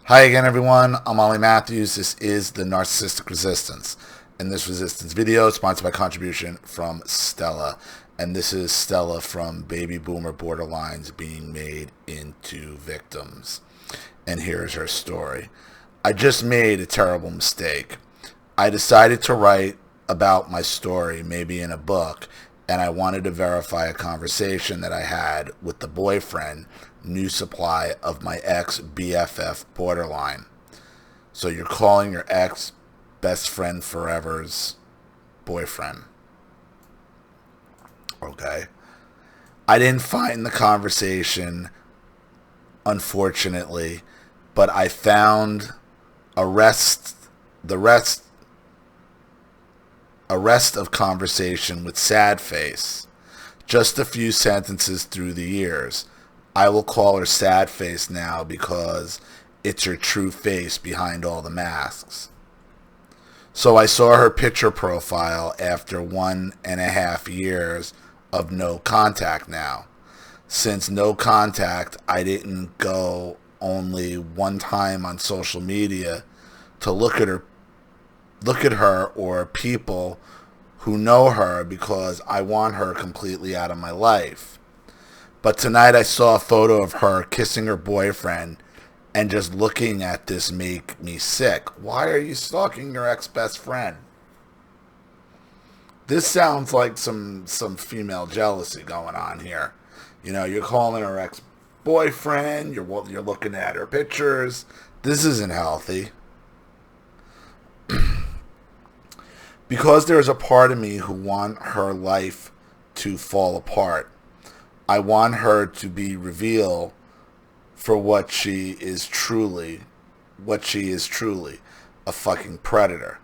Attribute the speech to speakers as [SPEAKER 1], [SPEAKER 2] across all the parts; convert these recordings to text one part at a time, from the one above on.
[SPEAKER 1] Hi again, everyone. I'm Ollie Matthews. This is the Narcissistic Resistance. In this resistance video, sponsored by contribution from Stella. And this is Stella from Baby Boomer Borderlines being made into victims. And here's her story. I just made a terrible mistake. I decided to write about my story, maybe in a book, and I wanted to verify a conversation that I had with the boyfriend, new supply of my ex BFF borderline. So you're calling your ex best friend forever's boyfriend. Okay. I didn't find the conversation, unfortunately, but I found a rest of conversation with sad face. Just a few sentences through the years. I will call her sad face now because it's her true face behind all the masks. So I saw her picture profile after 1.5 years of no contact now. Since no contact, I didn't go only one time on social media to look at her or people who know her because I want her completely out of my life. But tonight I saw a photo of her kissing her boyfriend, and just looking at this make me sick. Why are you stalking your ex-best friend? This sounds like some female jealousy going on here. You know, you're calling her ex-boyfriend, you're looking at her pictures. This isn't healthy. Because there's a part of me who want her life to fall apart. I want her to be revealed for what she is truly, a fucking predator.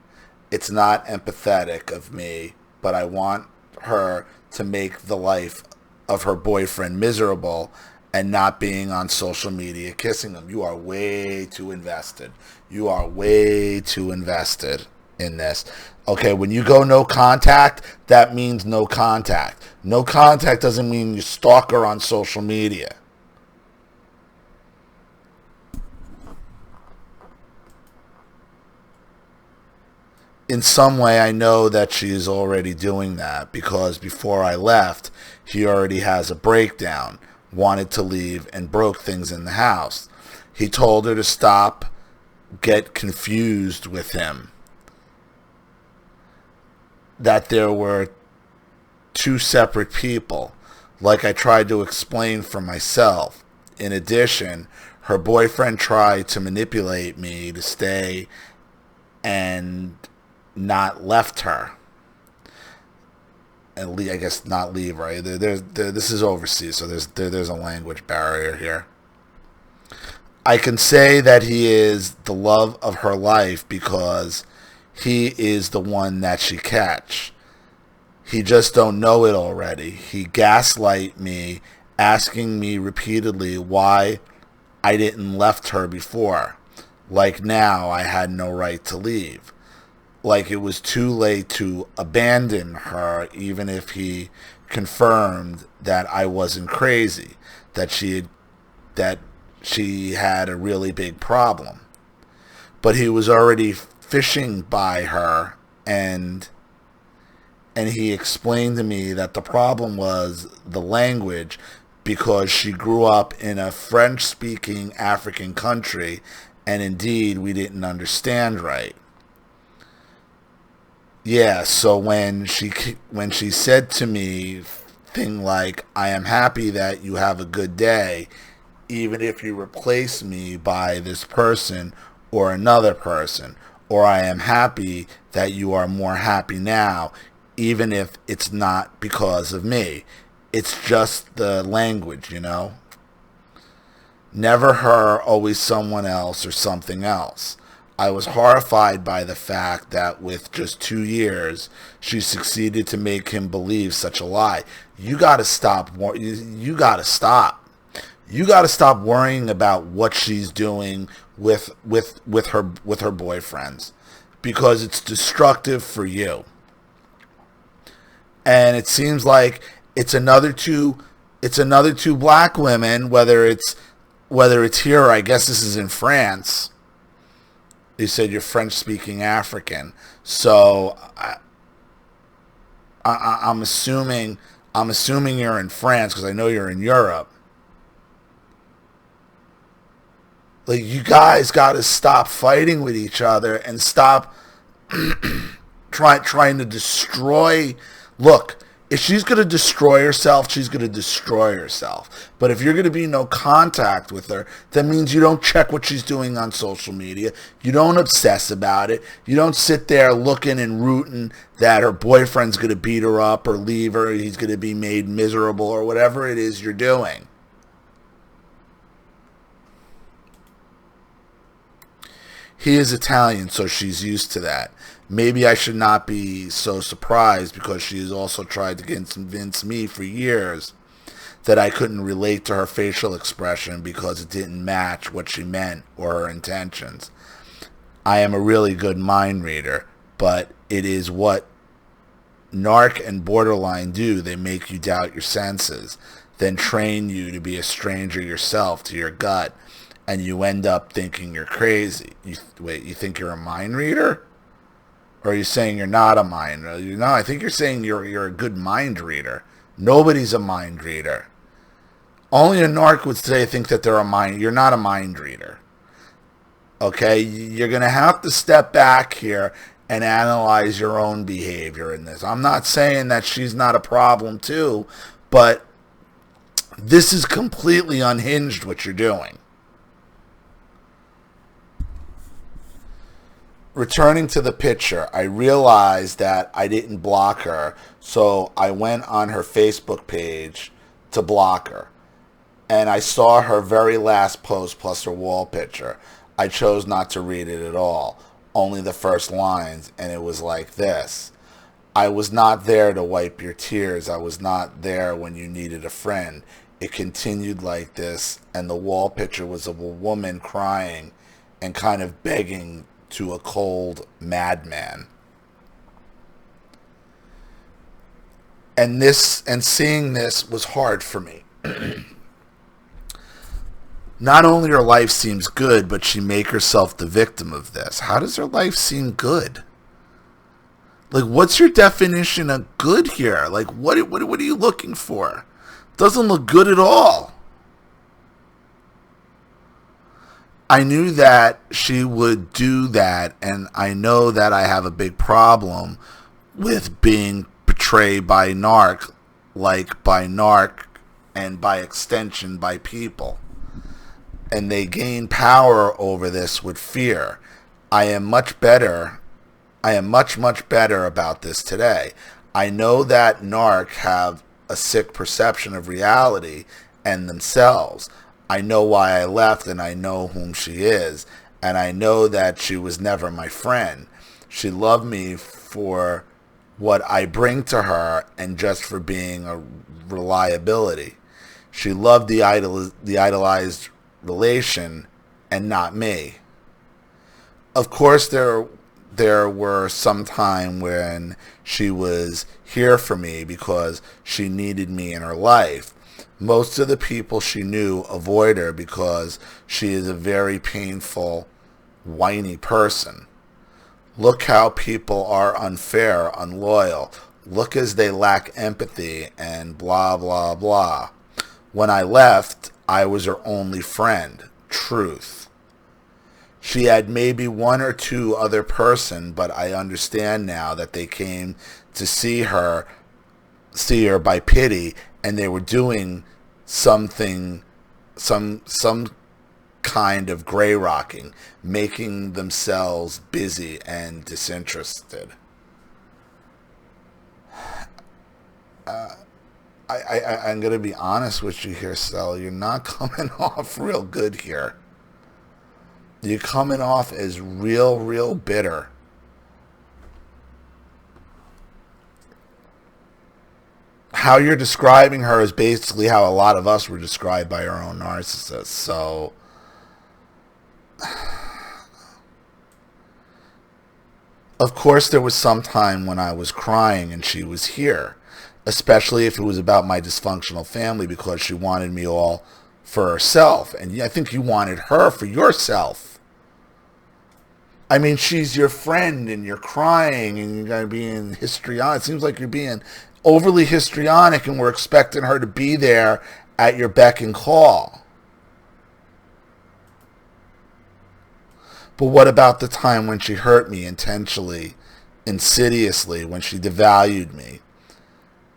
[SPEAKER 1] It's not empathetic of me, but I want her to make the life of her boyfriend miserable and not being on social media kissing him. You are way too invested. You are way too invested in this. Okay, when you go no contact, that means no contact. No contact doesn't mean you stalk her on social media. In some way, I know that she is already doing that because before I left, he already has a breakdown, wanted to leave, and broke things in the house. He told her to stop, get confused with him, that there were two separate people, like I tried to explain for myself. In addition, her boyfriend tried to manipulate me to stay and not left her. And I guess not leave, right? This is overseas, so there's a language barrier here. I can say that he is the love of her life because he is the one that she catch. He just don't know it already. He gaslight me, asking me repeatedly why I didn't left her before. Like now I had no right to leave. Like it was too late to abandon her, even if he confirmed that I wasn't crazy, that she had a really big problem. But he was already fishing by her, and he explained to me that the problem was the language because she grew up in a French-speaking African country, and indeed we didn't understand right. Yeah, so when she said to me thing like, I am happy that you have a good day, even if you replace me by this person or another person, or I am happy that you are more happy now, even if it's not because of me. It's just the language, you know? Never her, always someone else or something else. I was horrified by the fact that with just 2 years, she succeeded to make him believe such a lie. You gotta stop. You gotta stop. You gotta stop worrying about what she's doing with her boyfriends, because it's destructive for you. And it seems like it's another two black women, whether it's whether it's here or I guess this is in France. You said you're French-speaking African, so I'm assuming you're in France because I know you're in Europe. Like, you guys got to stop fighting with each other and stop trying to destroy. Look, if she's going to destroy herself, she's going to destroy herself. But if you're going to be no contact with her, that means you don't check what she's doing on social media. You don't obsess about it. You don't sit there looking and rooting that her boyfriend's going to beat her up or leave her. He's going to be made miserable or whatever it is you're doing. He is Italian, so she's used to that. Maybe I should not be so surprised because she has also tried to convince me for years that I couldn't relate to her facial expression because it didn't match what she meant or her intentions. I am a really good mind reader, but it is what narc and borderline do. They make you doubt your senses, then train you to be a stranger yourself to your gut, and you end up thinking you're crazy. You think you're a mind reader? Or are you saying you're not a mind reader? No, I think you're saying you're a good mind reader. Nobody's a mind reader. Only a narc would say think that they're a mind. You're not a mind reader. Okay? You're going to have to step back here and analyze your own behavior in this. I'm not saying that she's not a problem too, but this is completely unhinged what you're doing. Returning to the picture, I realized that I didn't block her, so I went on her Facebook page to block her. And I saw her very last post plus her wall picture. I chose not to read it at all, only the first lines, and it was like this. I was not there to wipe your tears. I was not there when you needed a friend. It continued like this, and the wall picture was of a woman crying and kind of begging to a cold madman. And seeing this was hard for me. Not only her life seems good, but she make herself the victim of this. How does her life seem good? Like, what's your definition of good here? Like, what are you looking for? Doesn't look good at all. I knew that she would do that, and I know that I have a big problem with being betrayed by narc, like by narc, and by extension by people. And they gain power over this with fear. I am much better about this today. I know that narc have a sick perception of reality and themselves. I know why I left, and I know whom she is, and I know that she was never my friend. She loved me for what I bring to her and just for being a reliability. She loved the idolized relation and not me. Of course, there were some time when she was here for me because she needed me in her life. Most of the people she knew avoid her because she is a very painful, whiny person. Look how people are unfair, unloyal. Look as they lack empathy and blah, blah, blah. When I left, I was her only friend. Truth. She had maybe one or two other person, but I understand now that they came to see her by pity, and they were doing something, some kind of gray rocking, making themselves busy and disinterested. I'm going to be honest with you here, Stella. You're not coming off real good here. You're coming off as real bitter. How you're describing her is basically how a lot of us were described by our own narcissists. So, of course, there was some time when I was crying and she was here, especially if it was about my dysfunctional family, because she wanted me all for herself, and I think you wanted her for yourself. I mean, she's your friend, and you're crying, and you're going to be in histrionic. It seems like you're being overly histrionic, and we're expecting her to be there at your beck and call. But what about the time when she hurt me intentionally, insidiously, when she devalued me,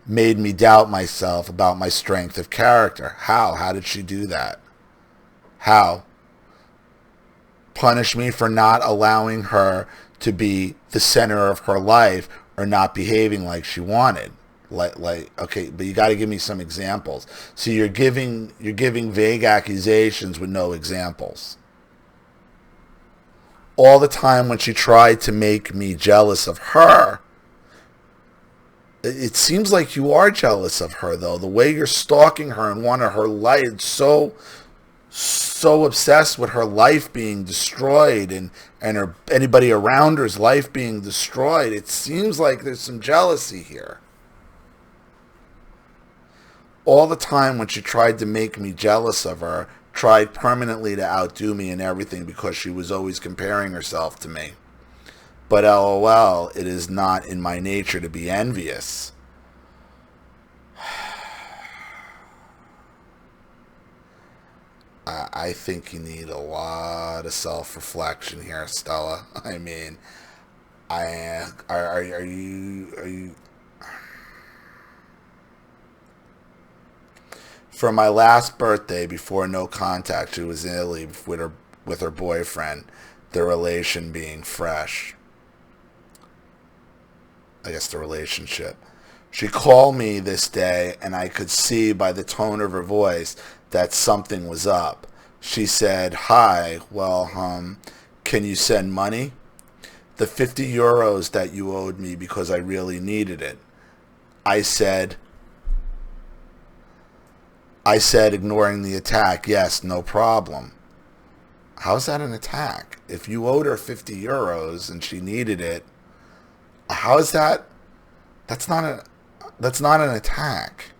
[SPEAKER 1] made me doubt myself about my strength of character? How? How did she do that? How? Punish me for not allowing her to be the center of her life or not behaving like she wanted. Okay, but you got to give me some examples. So you're giving vague accusations with no examples. All the time when she tried to make me jealous of her, it seems like you are jealous of her, though. The way you're stalking her and want her life, so obsessed with her life being destroyed and anybody around her's life being destroyed. It seems like there's some jealousy here. All the time when she tried to make me jealous of her, tried permanently to outdo me in everything because she was always comparing herself to me. But LOL, it is not in my nature to be envious. I think you need a lot of self-reflection here, Stella. I mean, are you? For my last birthday, before no contact, she was in Italy with her boyfriend, the relation being fresh. I guess the relationship. She called me this day, and I could see by the tone of her voice that something was up. She said, "Hi, well, can you send money? The 50 euros that you owed me because I really needed it." I said, ignoring the attack, "Yes, no problem." How's that an attack? If you owed her 50 euros and she needed it, how is that? That's not an attack.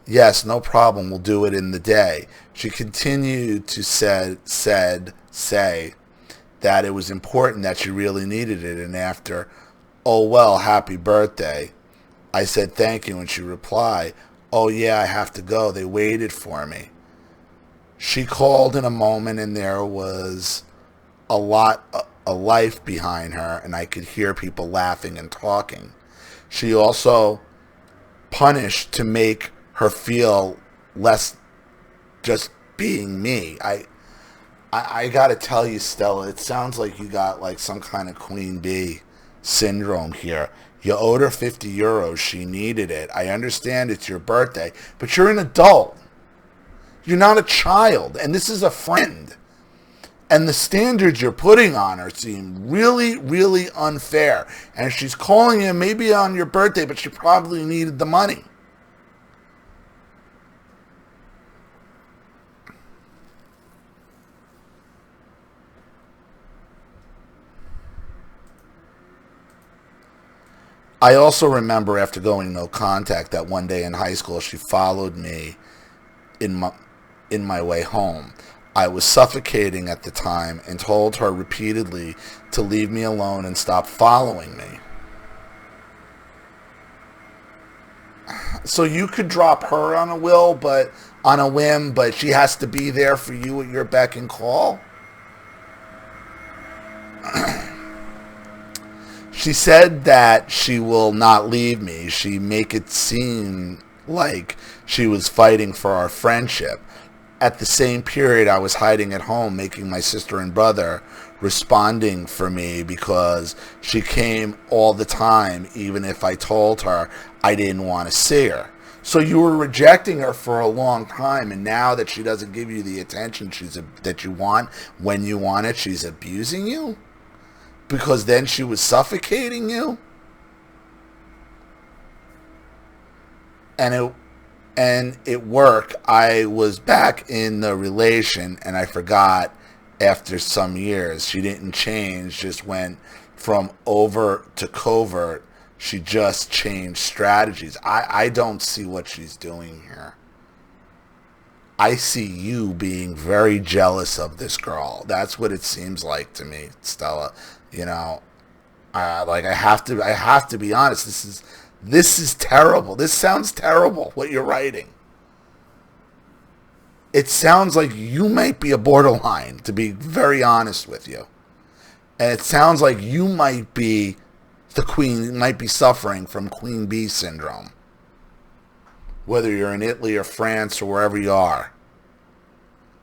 [SPEAKER 1] "Yes, no problem. We'll do it in the day." She continued to say that it was important, that she really needed it. And after, "Oh, well, happy birthday," I said thank you, and she replied, "Oh, yeah, I have to go. They waited for me." She called in a moment, and there was a life behind her, and I could hear people laughing and talking. She also punished to make her feel less just being me. I gotta tell you, Stella, it sounds like you got like some kind of queen bee syndrome here. You owed her 50 euros. She needed it. I understand it's your birthday, but you're an adult. You're not a child, and this is a friend. And the standards you're putting on her seem really, really unfair. And she's calling you maybe on your birthday, but she probably needed the money. I also remember, after going no contact, that one day in high school she followed me in my way home. I was suffocating at the time and told her repeatedly to leave me alone and stop following me. So you could drop her on a whim, but she has to be there for you at your beck and call? She said that she will not leave me. She make it seem like she was fighting for our friendship. At the same period, I was hiding at home, making my sister and brother responding for me because she came all the time, even if I told her I didn't want to see her. So you were rejecting her for a long time, and now that she doesn't give you the attention that you want when you want it, she's abusing you? Because then she was suffocating you? And it worked. I was back in the relation, and I forgot after some years. She didn't change, just went from overt to covert. She just changed strategies. I don't see what she's doing here. I see you being very jealous of this girl. That's what it seems like to me, Stella. You know, like I have to be honest. This is terrible. This sounds terrible. What you're writing. It sounds like you might be a borderline, to be very honest with you. And it sounds like you might be the queen, might be suffering from queen bee syndrome. Whether you're in Italy or France or wherever you are.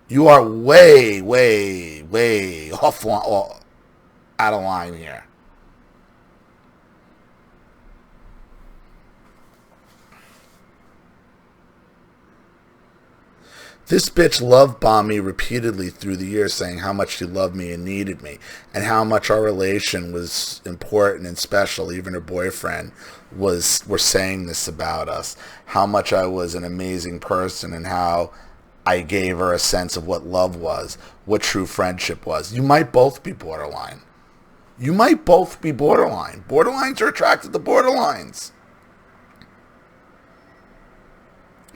[SPEAKER 1] You are way, way, way out of line here. This bitch love bombed me repeatedly through the years, saying how much she loved me and needed me, and how much our relation was important and special. Even her boyfriend were saying this about us, how much I was an amazing person, and how I gave her a sense of what love was, what true friendship was. You might both be borderline. You might both be borderline. Borderlines are attracted to borderlines.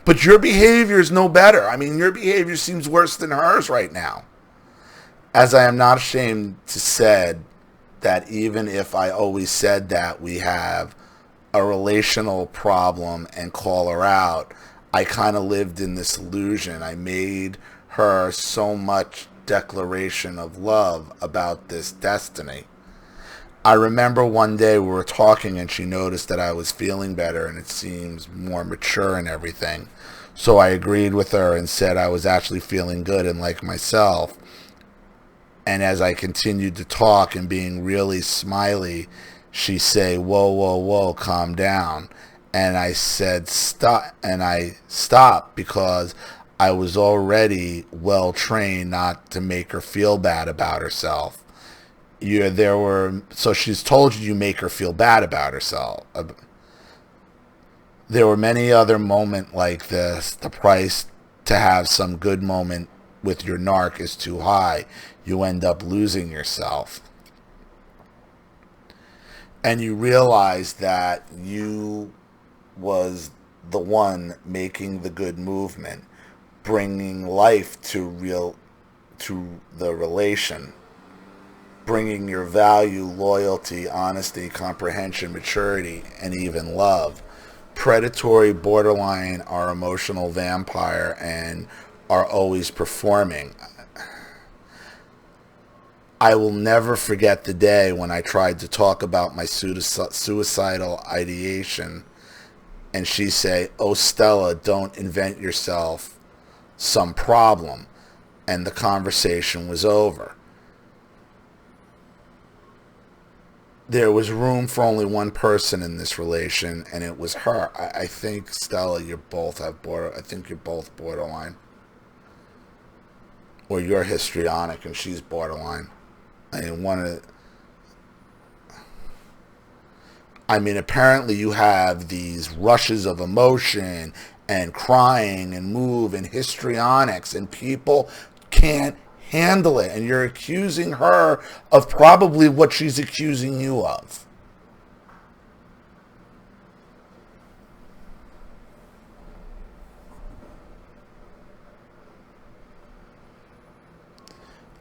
[SPEAKER 1] But your behavior is no better. I mean, your behavior seems worse than hers right now. As I am not ashamed to say that even if I always said that we have a relational problem and call her out, I kind of lived in this illusion. I made her so much declaration of love about this destiny. I remember one day we were talking and she noticed that I was feeling better and it seems more mature and everything. So I agreed with her and said I was actually feeling good and like myself. And as I continued to talk and being really smiley, she say, "Whoa, whoa, whoa, calm down." And I said, "Stop." And I stopped because I was already well trained not to make her feel bad about herself. So she's told you make her feel bad about herself. There were many other moments like this. The price to have some good moment with your narc is too high. You end up losing yourself. And you realize that you was the one making the good movement, bringing life to the relation, bringing your value, loyalty, honesty, comprehension, maturity, and even love. Predatory borderline are emotional vampire and are always performing. I will never forget the day when I tried to talk about my suicidal ideation and she say, "Oh, Stella, don't invent yourself some problem." And the conversation was over. There was room for only one person in this relation, and it was her. I think, Stella, I think you're both borderline. Or you're histrionic and she's borderline. Apparently you have these rushes of emotion and crying and move and histrionics, and people can't handle it, and you're accusing her of probably what she's accusing you of.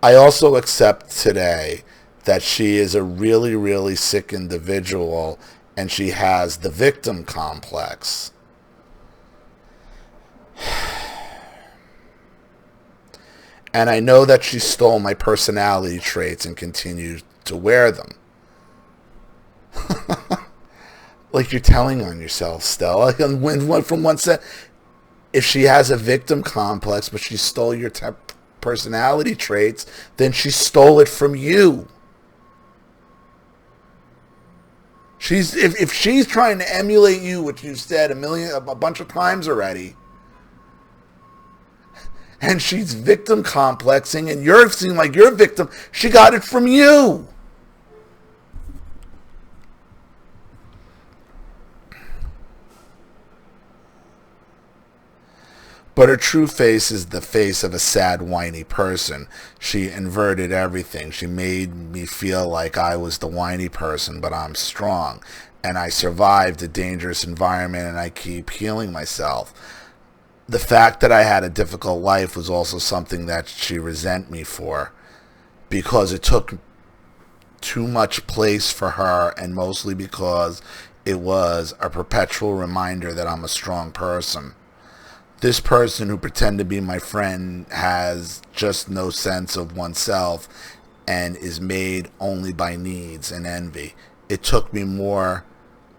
[SPEAKER 1] I also accept today that she is a really, really sick individual and she has the victim complex. And I know that she stole my personality traits and continues to wear them. Like you're telling on yourself, Stella. From one set, if she has a victim complex, but she stole your personality traits, then she stole it from you. If she's trying to emulate you, which you've said a bunch of times already, and she's victim complexing, and you're seeming like you're a victim, she got it from you. But her true face is the face of a sad, whiny person. She inverted everything. She made me feel like I was the whiny person, but I'm strong. and I survived a dangerous environment, and I keep healing myself. The fact that I had a difficult life was also something that she resent me for, because it took too much place for her, and mostly because it was a perpetual reminder that I'm a strong person. This person who pretended to be my friend has just no sense of oneself and is made only by needs and envy. It took me more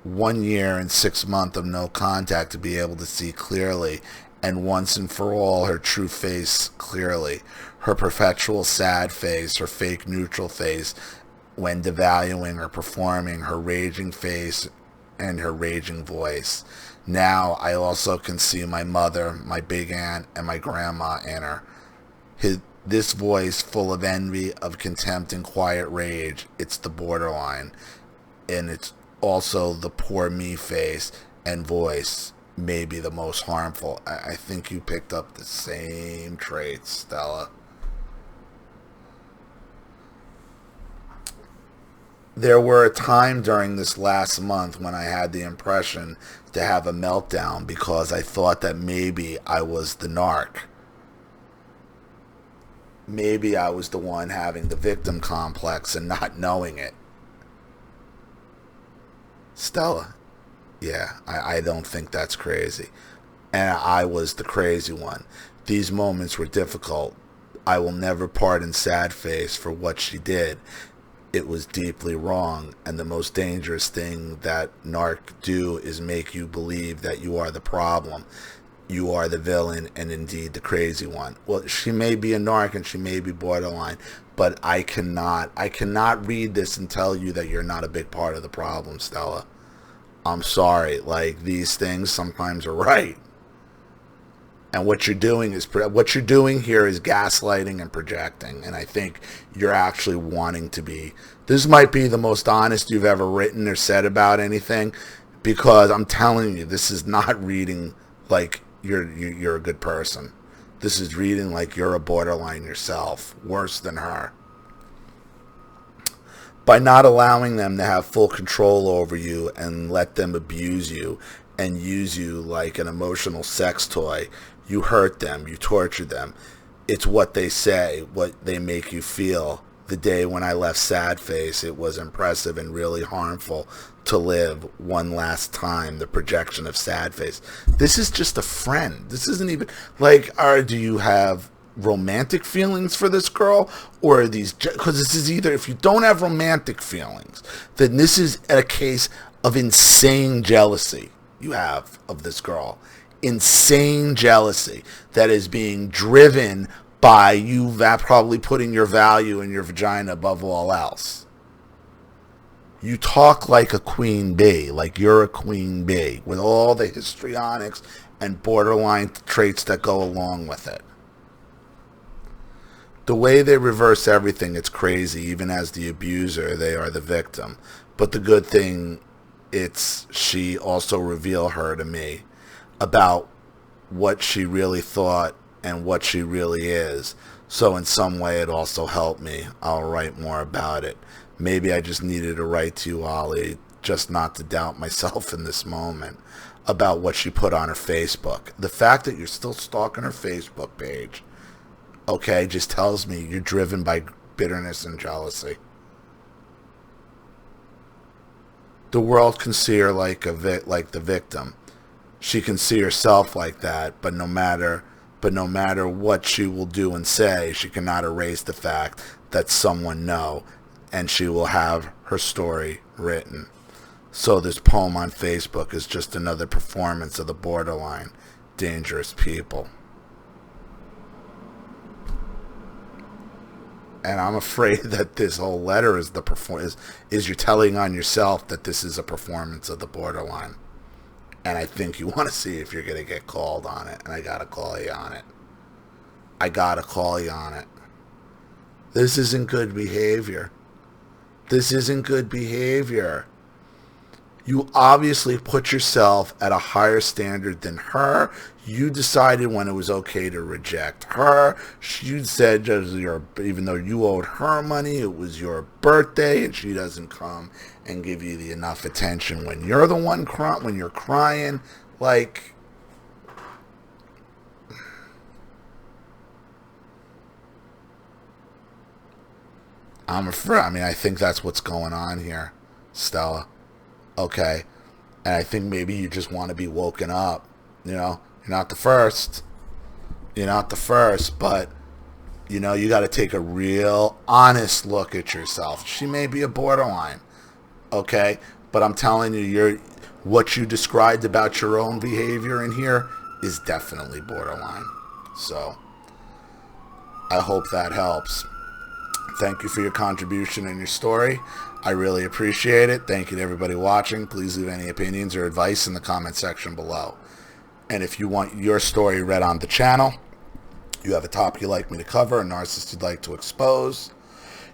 [SPEAKER 1] 1 year and 6 months of no contact to be able to see clearly, and once and for all, her true face clearly. Her perpetual sad face, her fake neutral face when devaluing or performing, her raging face and her raging voice. Now I also can see my mother, my big aunt, and my grandma in her. This voice full of envy, of contempt, and quiet rage, it's the borderline. And it's also the poor me face and voice, maybe the most harmful. I think you picked up the same traits, Stella. There were a time during this last month when I had the impression to have a meltdown because I thought that maybe I was the narc. Maybe I was the one having the victim complex and not knowing it. Stella. Yeah, I don't think that's crazy. And I was the crazy one. These moments were difficult. I will never pardon Sad Face for what she did. It was deeply wrong, and the most dangerous thing that narc do is make you believe that you are the problem. You are the villain and indeed the crazy one. Well, she may be a narc and she may be borderline, but I cannot read this and tell you that you're not a big part of the problem, Stella. I'm sorry. Like, these things sometimes are right. And what you're doing here is gaslighting and projecting. And I think you're actually wanting to be. This might be the most honest you've ever written or said about anything, because I'm telling you, this is not reading like you're a good person. This is reading like you're a borderline yourself, worse than her. By not allowing them to have full control over you and let them abuse you and use you like an emotional sex toy, you hurt them, you torture them. It's what they say, what they make you feel. The day when I left Sad Face, it was impressive and really harmful to live one last time the projection of Sad Face. This is just a friend. This isn't even like, do you have romantic feelings for this girl, or are these, because this is either, if you don't have romantic feelings, then this is a case of insane jealousy you have of this girl. Insane jealousy that is being driven by you probably putting your value in your vagina above all else. You talk like a queen bee, like you're a queen bee, with all the histrionics and borderline traits that go along with it. The way they reverse everything, it's crazy. Even as the abuser, they are the victim. But the good thing, she also revealed her to me about what she really thought and what she really is. So in some way it also helped me. I'll write more about it. Maybe I just needed to write to you, Ollie, just not to doubt myself in this moment, about what she put on her Facebook. The fact that you're still stalking her Facebook page, okay, just tells me you're driven by bitterness and jealousy. The world can see her like the victim. She can see herself like that, but no matter what she will do and say, she cannot erase the fact that someone knows, and she will have her story written. So this poem on Facebook is just another performance of the borderline dangerous people. And I'm afraid that this whole letter is is you're telling on yourself that this is a performance of the borderline. And I think you want to see if you're going to get called on it. And I got to call you on it. This isn't good behavior. You obviously put yourself at a higher standard than her. You decided when it was okay to reject her. You said even though you owed her money, it was your birthday, and she doesn't come and give you the enough attention when you're the one crying, when you're crying. Like, I'm afraid. I mean, I think that's what's going on here, Stella. Okay. And I think maybe you just want to be woken up. You know, you're not the first. You're not the first, but you know, you got to take a real honest look at yourself. She may be a borderline, okay? But I'm telling you, what you described about your own behavior in here is definitely borderline. So, I hope that helps. Thank you for your contribution and your story. I really appreciate it. Thank you to everybody watching. Please leave any opinions or advice in the comment section below. And if you want your story read on the channel, you have a topic you'd like me to cover, a narcissist you'd like to expose,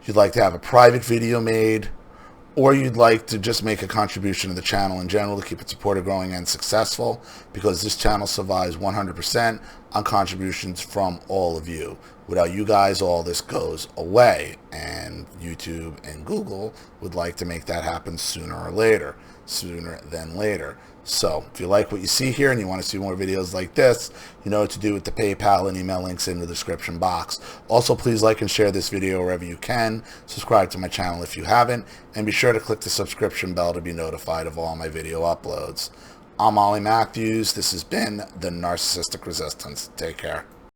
[SPEAKER 1] you'd like to have a private video made, or you'd like to just make a contribution to the channel in general to keep it supported, growing, and successful, because this channel survives 100% on contributions from all of you. Without you guys, all this goes away, and YouTube and Google would like to make that happen sooner than later. So if you like what you see here and you want to see more videos like this, you know what to do with the PayPal and email links in the description box. Also, please like and share this video wherever you can. Subscribe to my channel if you haven't, and be sure to click the subscription bell to be notified of all my video uploads. I'm Ollie Matthews. This has been The Narcissistic Resistance. Take care.